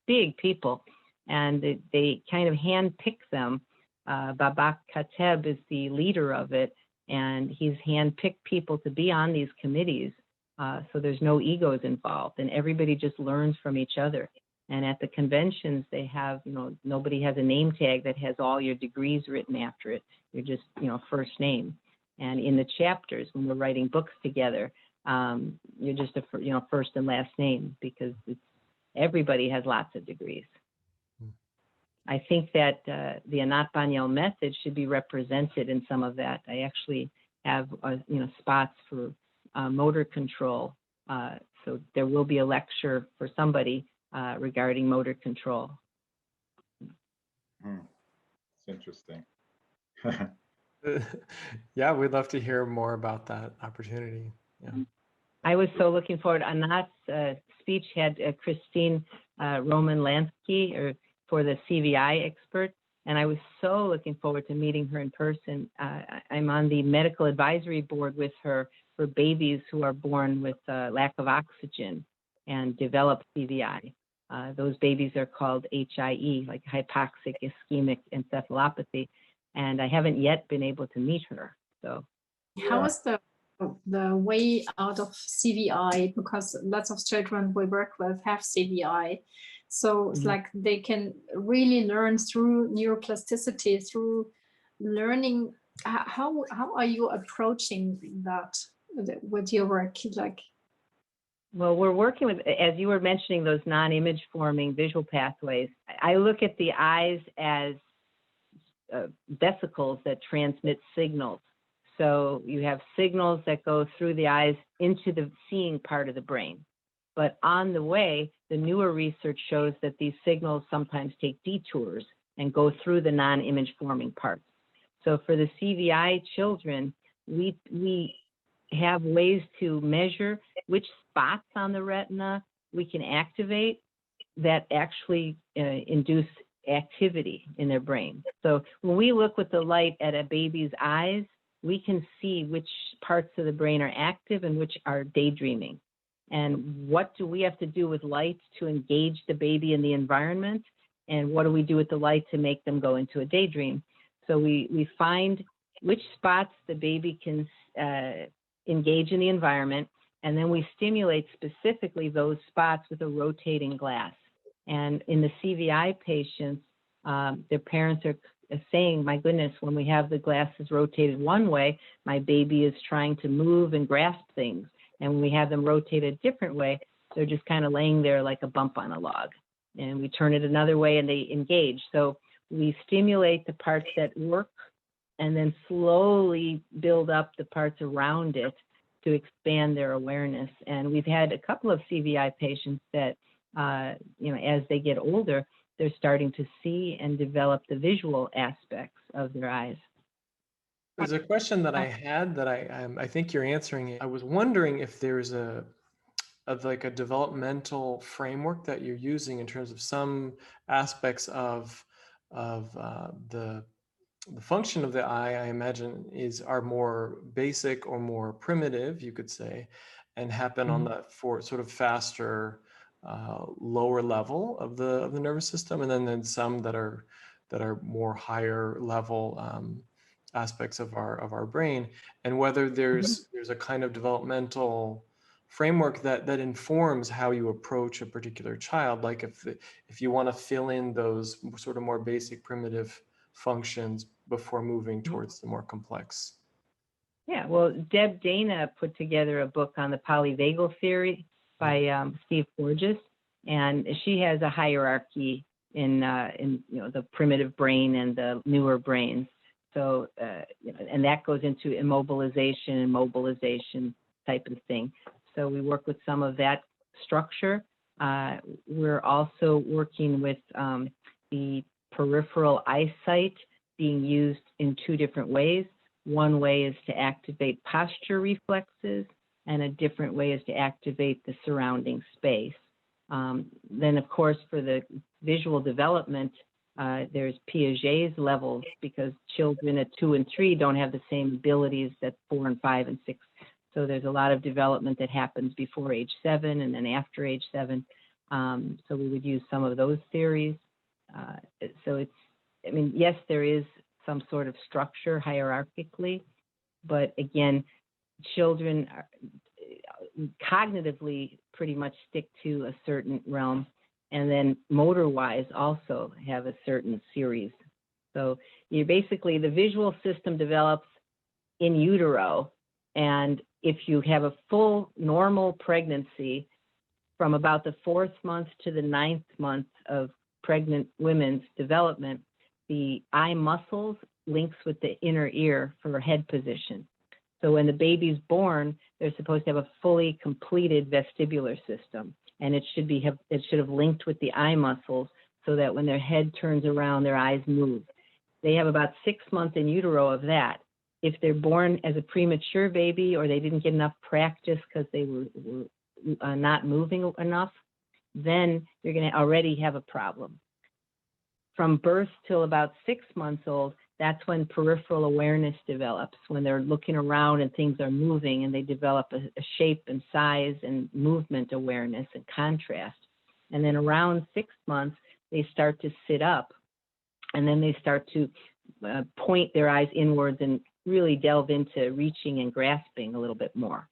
big people, and they kind of handpick them. Babak Kateb is the leader of it, and he's handpicked people to be on these committees. So there's no egos involved, and everybody just learns from each other. And at the conventions, they have, nobody has a name tag that has all your degrees written after it. You're just, first name. And in the chapters, when we're writing books together, you're just a, first and last name, because everybody has lots of degrees. I think that the Anat Banyel method should be represented in some of that. I actually have, spots for motor control. So there will be a lecture for somebody regarding motor control. It's interesting. Yeah, we'd love to hear more about that opportunity. Yeah. I was so looking forward. Anat's speech had Christine Roman-Lansky for the CVI expert, and I was so looking forward to meeting her in person. I'm on the medical advisory board with her for babies who are born with lack of oxygen and develop CVI. Those babies are called HIE, like hypoxic ischemic encephalopathy, and I haven't yet been able to meet her. So, how is the way out of CVI? Because lots of children we work with have CVI, so it's like they can really learn through neuroplasticity, through learning. How are you approaching that with your work? Like, well, we're working with, as you were mentioning, those non-image forming visual pathways. I look at the eyes as vesicles that transmit signals. So you have signals that go through the eyes into the seeing part of the brain. But on the way, the newer research shows that these signals sometimes take detours and go through the non-image forming parts. So for the CVI children, we have ways to measure which spots on the retina we can activate that actually induce activity in their brain. So when we look with the light at a baby's eyes, we can see which parts of the brain are active and which are daydreaming. And what do we have to do with light to engage the baby in the environment? And what do we do with the light to make them go into a daydream? So we find which spots the baby can engage in the environment, and then we stimulate specifically those spots with a rotating glass. And in the CVI patients, their parents are saying, my goodness, when we have the glasses rotated one way, my baby is trying to move and grasp things. And when we have them rotated a different way, they're just kind of laying there like a bump on a log. And we turn it another way and they engage. So we stimulate the parts that work and then slowly build up the parts around it to expand their awareness. And we've had a couple of CVI patients that, as they get older, they're starting to see and develop the visual aspects of their eyes. There's a question that I had that I think you're answering it. I was wondering if there's a developmental framework that you're using in terms of some aspects of the function of the eye. I imagine are more basic or more primitive, you could say, and happen on the sort of faster, lower level of the nervous system, and then some that are more higher level aspects of our brain, and whether there's a kind of developmental framework that informs how you approach a particular child, like if you want to fill in those sort of more basic primitive functions before moving towards the more complex. Yeah, well, Deb Dana put together a book on the polyvagal theory by Steve Porges, and she has a hierarchy in the primitive brain and the newer brains. So, and that goes into immobilization and mobilization type of thing. So we work with some of that structure. We're also working with the peripheral eyesight being used in two different ways. One way is to activate posture reflexes, and a different way is to activate the surrounding space. Then, of course, for the visual development, there's Piaget's levels, because children at 2 and 3 don't have the same abilities that 4 and 5 and 6. So there's a lot of development that happens before age 7 and then after age 7. So we would use some of those theories. So yes, there is some sort of structure hierarchically, but again, children cognitively pretty much stick to a certain realm, and then motor-wise also have a certain series. So you basically, the visual system develops in utero, and if you have a full normal pregnancy, from about the 4th month to the 9th month of pregnant women's development, the eye muscles links with the inner ear for head position. So when the baby's born, they're supposed to have a fully completed vestibular system, and it should have linked with the eye muscles so that when their head turns around, their eyes move. They have about 6 months in utero of that. If they're born as a premature baby, or they didn't get enough practice because they were not moving enough, then you're going to already have a problem. From birth till about 6 months old, that's when peripheral awareness develops, when they're looking around and things are moving, and they develop a shape and size and movement awareness and contrast. And then around 6 months, they start to sit up, and then they start to point their eyes inwards and really delve into reaching and grasping a little bit more.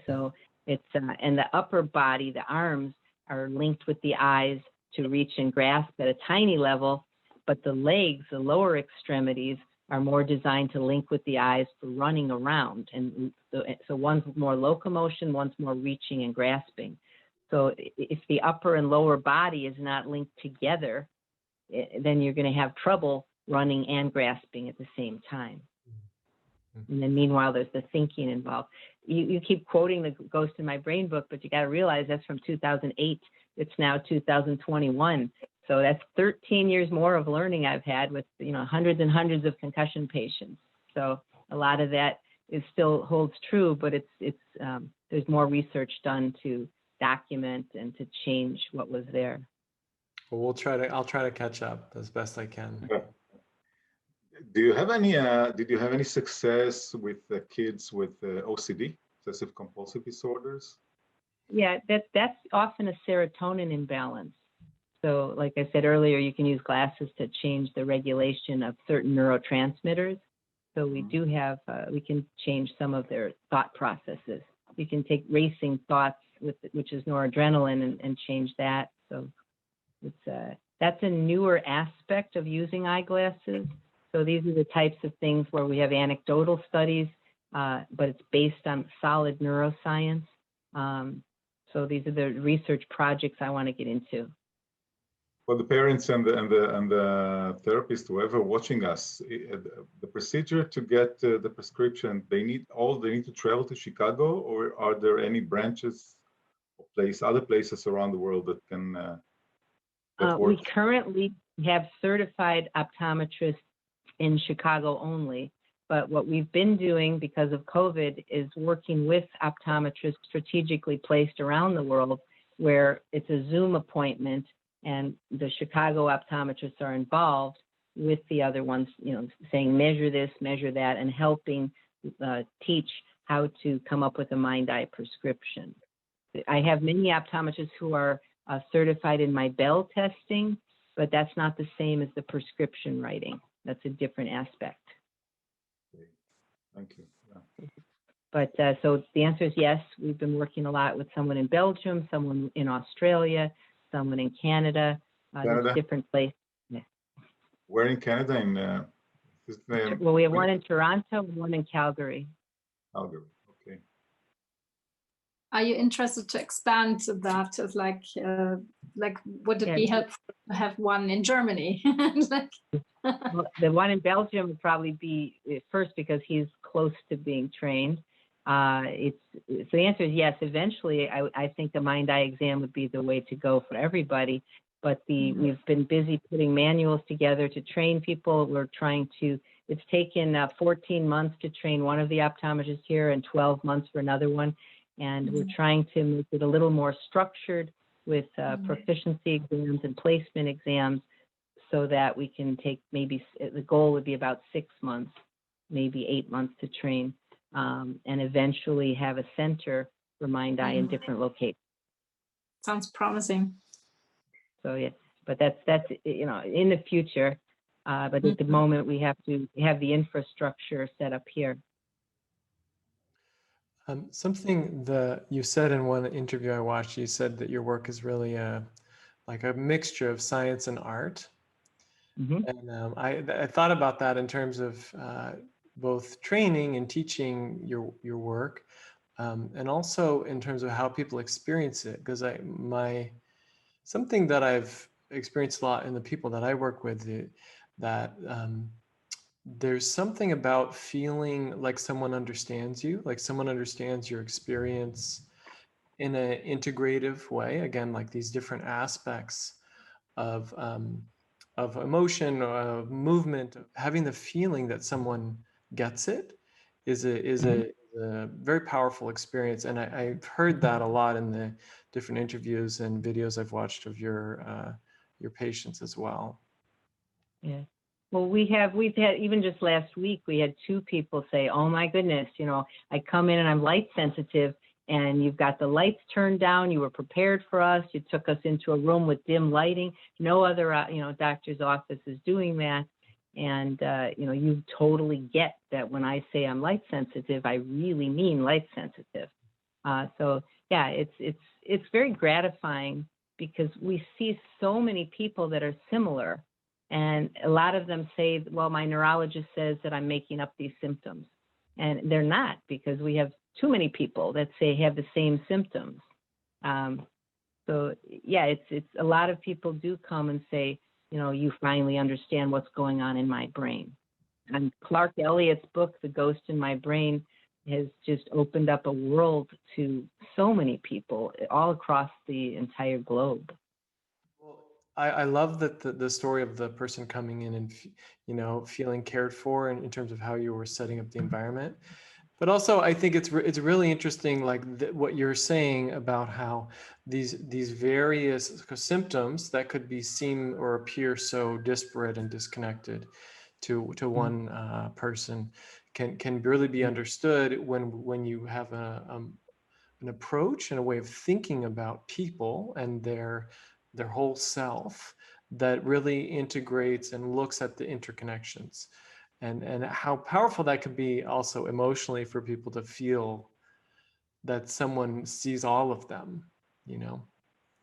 So it's, and the upper body, the arms, are linked with the eyes to reach and grasp at a tiny level, but the legs, the lower extremities, are more designed to link with the eyes for running around. And so one's more locomotion, one's more reaching and grasping. So if the upper and lower body is not linked together, then you're going to have trouble running and grasping at the same time. And then meanwhile, there's the thinking involved. You keep quoting the Ghost in My Brain book, but you got to realize that's from 2008. It's now 2021. So that's 13 years more of learning I've had with, hundreds and hundreds of concussion patients. So a lot of that still holds true, but there's more research done to document and to change what was there. Well, I'll try to catch up as best I can. Yeah. Do you have any? Did you have any success with kids with OCD, obsessive compulsive disorders? Yeah, that's often a serotonin imbalance. So, like I said earlier, you can use glasses to change the regulation of certain neurotransmitters. So we do have, we can change some of their thought processes. You can take racing thoughts, which is noradrenaline, and change that. So that's a newer aspect of using eyeglasses. So these are the types of things where we have anecdotal studies, but it's based on solid neuroscience. So these are the research projects I want to get into. For the parents and the therapist, whoever watching us, the procedure to get the prescription, they need to travel to Chicago, or are there any branches or other places around the world that can that We work? currently have certified optometrists in Chicago only, but what we've been doing because of COVID is working with optometrists strategically placed around the world, where it's a Zoom appointment and the Chicago optometrists are involved with the other ones, saying measure this, measure that, and helping teach how to come up with a mind-eye prescription. I have many optometrists who are certified in my Bell testing, but that's not the same as the prescription writing. That's a different aspect. Thank you. Yeah. But so the answer is yes. We've been working a lot with someone in Belgium, someone in Australia, someone in Canada, different places. Yeah. Where in Canada? Well, we have one in Toronto, one in Calgary. Calgary. Okay. Are you interested to expand that? As like would it be helpful to have one in Germany? Well, the one in Belgium would probably be first because he's close to being trained. So the answer is yes. Eventually, I think the mind-eye exam would be the way to go for everybody. But we've been busy putting manuals together to train people. We're trying to. It's taken 14 months to train one of the optometrists here, and 12 months for another one. And we're trying to make it a little more structured with proficiency exams and placement exams, so that we can take the goal would be about 6 months, maybe 8 months to train. And eventually have a center for mind-eye in different locations. Sounds promising. So yeah, but that's in the future. But at the moment, we have to have the infrastructure set up here. Something that you said in one interview I watched, you said that your work is really like a mixture of science and art. And I thought about that in terms of both training and teaching your work, and also in terms of how people experience it. Because something that I've experienced a lot in the people that I work with, that there's something about feeling like someone understands you, like someone understands your experience in an integrative way. Again, like these different aspects of emotion, of movement, having the feeling that someone gets it is a very powerful experience. And I've heard that a lot in the different interviews and videos I've watched of your patients as well. Yeah. Well, we've had, even just last week, we had 2 people say, oh my goodness, I come in and I'm light sensitive, and you've got the lights turned down. You were prepared for us. You took us into a room with dim lighting. No other, doctor's office is doing that. And, you totally get that when I say I'm light sensitive, I really mean light sensitive. So yeah, it's very gratifying because we see so many people that are similar. And a lot of them say, well, my neurologist says that I'm making up these symptoms. And they're not, because we have too many people that say have the same symptoms. So yeah, it's a lot of people do come and say, you finally understand what's going on in my brain. And Clark Elliott's book, The Ghost in My Brain, has just opened up a world to so many people all across the entire globe. Well, I love that the story of the person coming in and feeling cared for, in terms of how you were setting up the environment. But also, I think it's really interesting, like what you're saying about how these various symptoms that could seem or appear so disparate and disconnected to one person can really be understood when you have an approach and a way of thinking about people and their whole self that really integrates and looks at the interconnections. And how powerful that could be also emotionally for people to feel that someone sees all of them,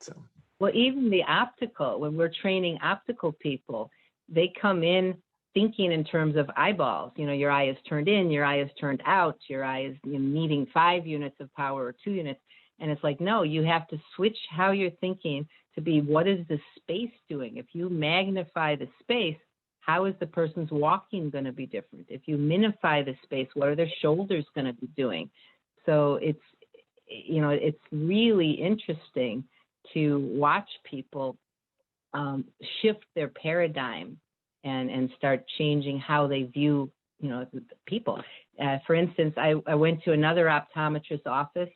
so. Well, even the optical, when we're training optical people, they come in thinking in terms of eyeballs. Your eye is turned in, your eye is turned out, your eye is needing 5 units of power or 2 units. And it's like, no, you have to switch how you're thinking to be, what is the space doing? If you magnify the space, how is the person's walking going to be different? If you minify the space, what are their shoulders going to be doing? So it's, it's really interesting to watch people shift their paradigm and start changing how they view, people. For instance, I went to another optometrist's office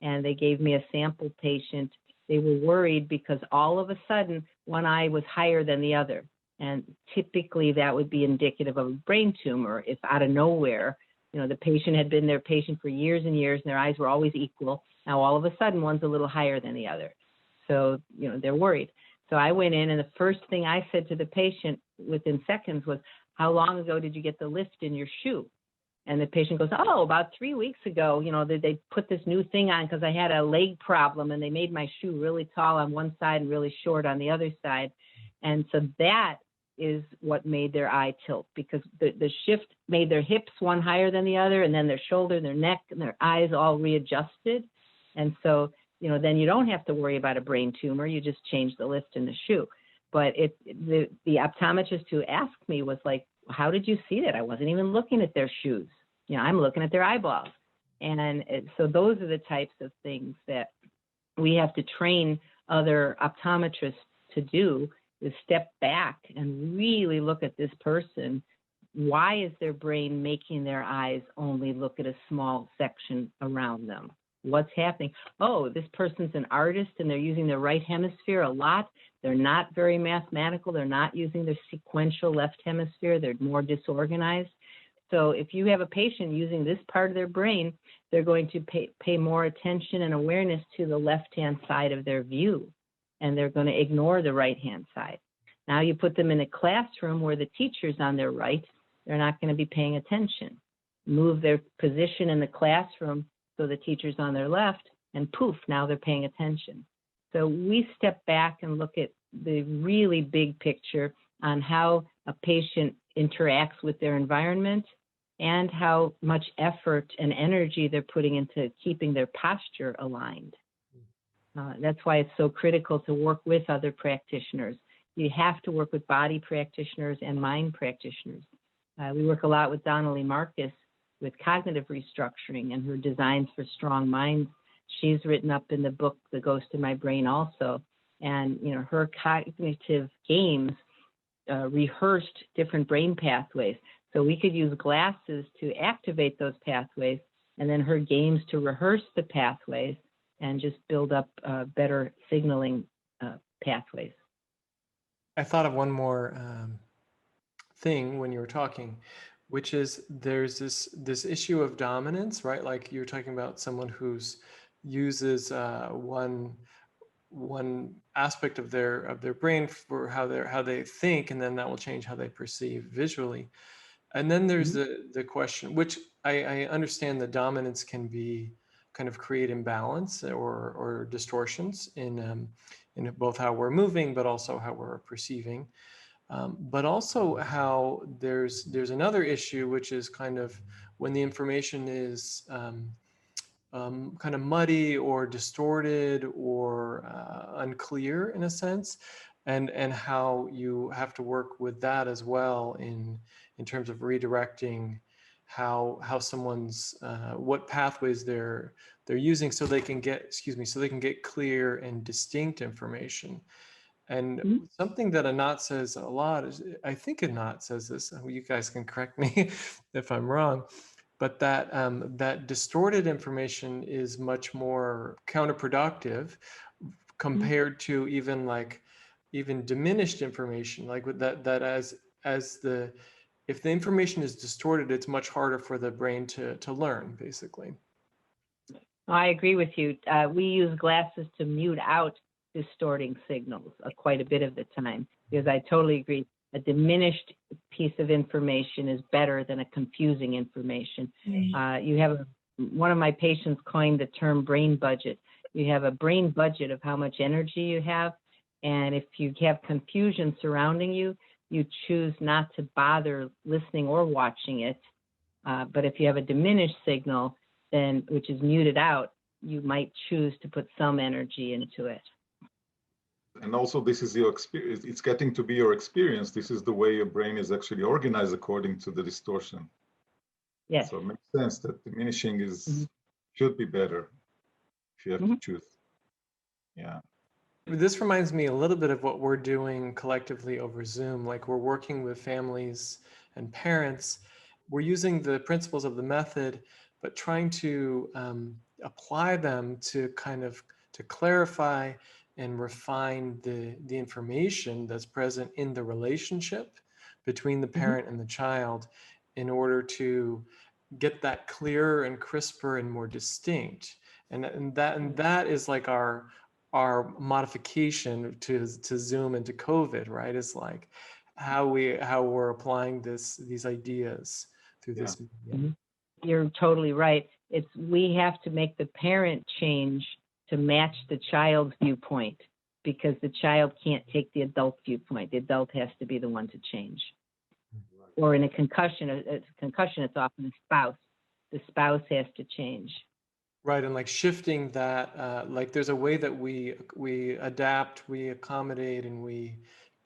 and they gave me a sample patient. They were worried because all of a sudden one eye was higher than the other. And typically that would be indicative of a brain tumor if out of nowhere, the patient had been their patient for years and years and their eyes were always equal. Now all of a sudden one's a little higher than the other. So, they're worried. So I went in and the first thing I said to the patient within seconds was, how long ago did you get the lift in your shoe? And the patient goes, oh, about 3 weeks ago, they put this new thing on because I had a leg problem and they made my shoe really tall on one side and really short on the other side. And so that is what made their eye tilt, because the shift made their hips one higher than the other, and then their shoulder, their neck, and their eyes all readjusted. And so, then you don't have to worry about a brain tumor. You just change the lift in the shoe. But the optometrist who asked me was like, how did you see that? I wasn't even looking at their shoes. I'm looking at their eyeballs. And so those are the types of things that we have to train other optometrists to do, is step back and really look at this person. Why is their brain making their eyes only look at a small section around them? What's happening? Oh, this person's an artist and they're using their right hemisphere a lot. They're not very mathematical. They're not using their sequential left hemisphere. They're more disorganized. So if you have a patient using this part of their brain, they're going to pay more attention and awareness to the left-hand side of their view, and they're going to ignore the right-hand side. Now you put them in a classroom where the teacher's on their right, they're not going to be paying attention. Move their position in the classroom so the teacher's on their left, and poof, now they're paying attention. So we step back and look at the really big picture on how a patient interacts with their environment and how much effort and energy they're putting into keeping their posture aligned. That's why it's so critical to work with other practitioners. You have to work with body practitioners and mind practitioners. We work a lot with Donnelly Marcus with cognitive restructuring and her designs for strong minds. She's written up in the book, The Ghost in My Brain also. And, her cognitive games rehearsed different brain pathways. So we could use glasses to activate those pathways, and then her games to rehearse the pathways and just build up better signaling pathways. I thought of one more thing when you were talking, which is there's this issue of dominance, right? Like you're talking about someone who's uses one aspect of their brain for how they think, and then that will change how they perceive visually. And then there's the question, which I understand that dominance can be kind of create imbalance or distortions in both how we're moving, but also how we're perceiving. But also how there's another issue, which is kind of when the information is kind of muddy or distorted or unclear in a sense, and how you have to work with that as well in terms of redirecting how someone's what pathways they're using so they can get clear and distinct information. And something that Anat says a lot is, I think Anat says this, you guys can correct me if I'm wrong, but that distorted information is much more counterproductive compared to even diminished information, like with that if the information is distorted, it's much harder for the brain to learn, basically. I agree with you. We use glasses to mute out distorting signals quite a bit of the time, because I totally agree. A diminished piece of information is better than a confusing information. You have one of my patients coined the term brain budget. You have a brain budget of how much energy you have, and if you have confusion surrounding you, you choose not to bother listening or watching it. But if you have a diminished signal, then which is muted out, you might choose to put some energy into it. And also, this is your experience. It's getting to be your experience. This is the way your brain is actually organized according to the distortion. Yes. So it makes sense that diminishing is Mhm. should be better if you have to Mhm. choose. Yeah. This reminds me a little bit of what we're doing collectively over Zoom. Like we're working with families and parents. We're using the principles of the method, but trying to apply them to kind of to clarify and refine the information that's present in the relationship between the parent and the child in order to get that clearer and crisper and more distinct. And that is like our modification to Zoom and to COVID, right? Is like how we're applying these ideas through this medium. You're totally right. We have to make the parent change to match the child's viewpoint, because the child can't take the adult viewpoint. The adult has to be the one to change. Or in a concussion, it's often the spouse. The spouse has to change. Right, and like shifting that, like there's a way that we adapt, we accommodate, and we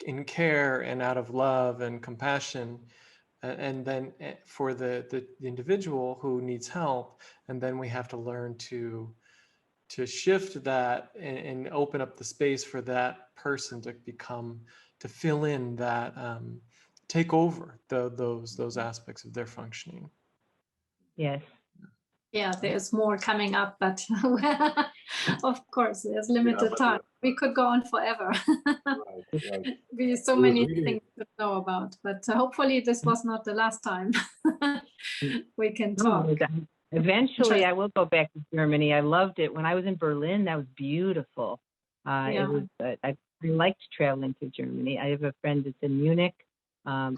in care and out of love and compassion, and then for the individual who needs help, and then we have to learn to shift that and open up the space for that person to fill in that, take over those aspects of their functioning. Yes. Yeah, there's more coming up, but of course, there's limited time. We could go on forever. Right. There's so many things to know about, but hopefully this was not the last time we can talk. Eventually, I will go back to Germany. I loved it. When I was in Berlin, that was beautiful. Yeah. I liked traveling to Germany. I have a friend that's in Munich. I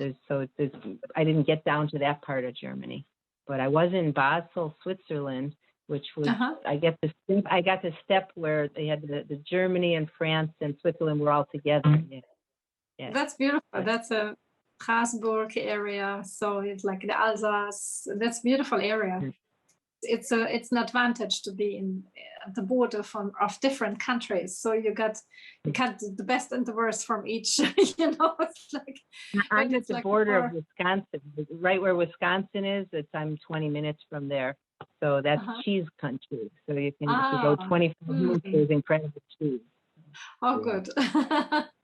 didn't get down to that part of Germany. But I was in Basel, Switzerland, which was I got the step where they had the Germany and France and Switzerland were all together. Yeah. That's beautiful. That's a Strasbourg area, so it's like the Alsace. That's a beautiful area. It's an advantage to be at the border of different countries. So you got the best and the worst from each. It's like I'm at the border of Wisconsin, right where Wisconsin is. I'm 20 minutes from there. So that's cheese country. So you can go 25 minutes. There's incredible cheese. Oh, good.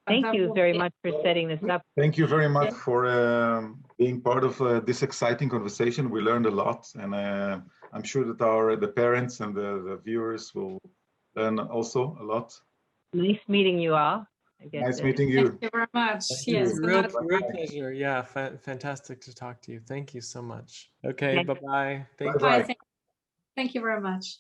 Thank you very much for setting this up. Thank you very much for being part of this exciting conversation. We learned a lot, and I'm sure that the parents and the viewers will learn also a lot. Nice meeting you all. Nice meeting you. Thank you very much. Yes, real pleasure. Yeah, fantastic to talk to you. Thank you so much. Okay, bye-bye. Bye. Thank you very much.